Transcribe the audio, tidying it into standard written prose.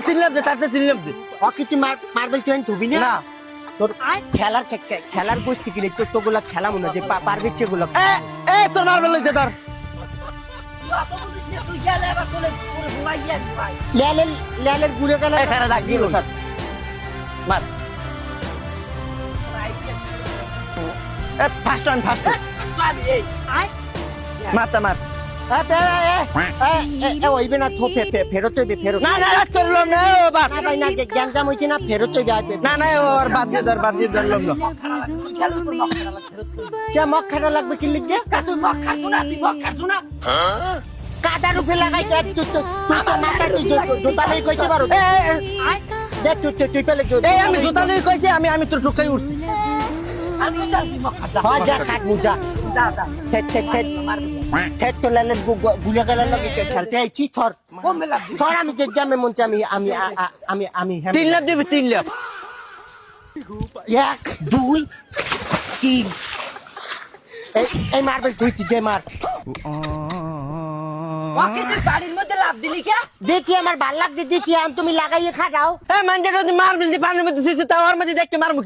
তিন লাভ দে তাতে 3 লাভ দে ওকে তুই মার্বেল চয়েন থবি না তোর খেলার গোষ্ঠী কিলে তো গুলা খেলা মনে যে পারবে সেগুলো এ তোর মারবে লইতে ধর লেলের গুড়ে গেলে এখানে রাখ দিল স্যার মার ফার্স্ট ওয়ান মারতা মার ওইবে না থো ফেরত হইবে ফেরত না না রাত করলাম না ও বাপ না ভাই না গ্যাঞ্জাম হইছে না ফেরত হইবে না না ওর বাদ দিয়ে ধরলাম না কে মগ খাটা লাগবে কি লিখ দে কাদার উপরে লাগাইছে তুই তো মাথা তুই জুতা নেই কইতে পারো দেখ তুই পেলে এই আমি জুতা লই কইছি আমি তোর টুকাই উঠছি হয় যা খাট মুজা ছেট তো লেলের গুলে গেলে লাগে খেলতে আইছি ছর আমি যে জামে মন আমি 3 লাভ দিবি 3 লাভ 1 2 3 এই মারবেল তুই যে মার বাড়ির মধ্যে লাভ দিলি কে দিচ্ছি আমার ভাল লাগতে দিচ্ছি তুমি লাগাইয়ে খাটাও এ মানজে যদি মারবি পানির মধ্যে তাও আর মধ্যে দেখতে মারমু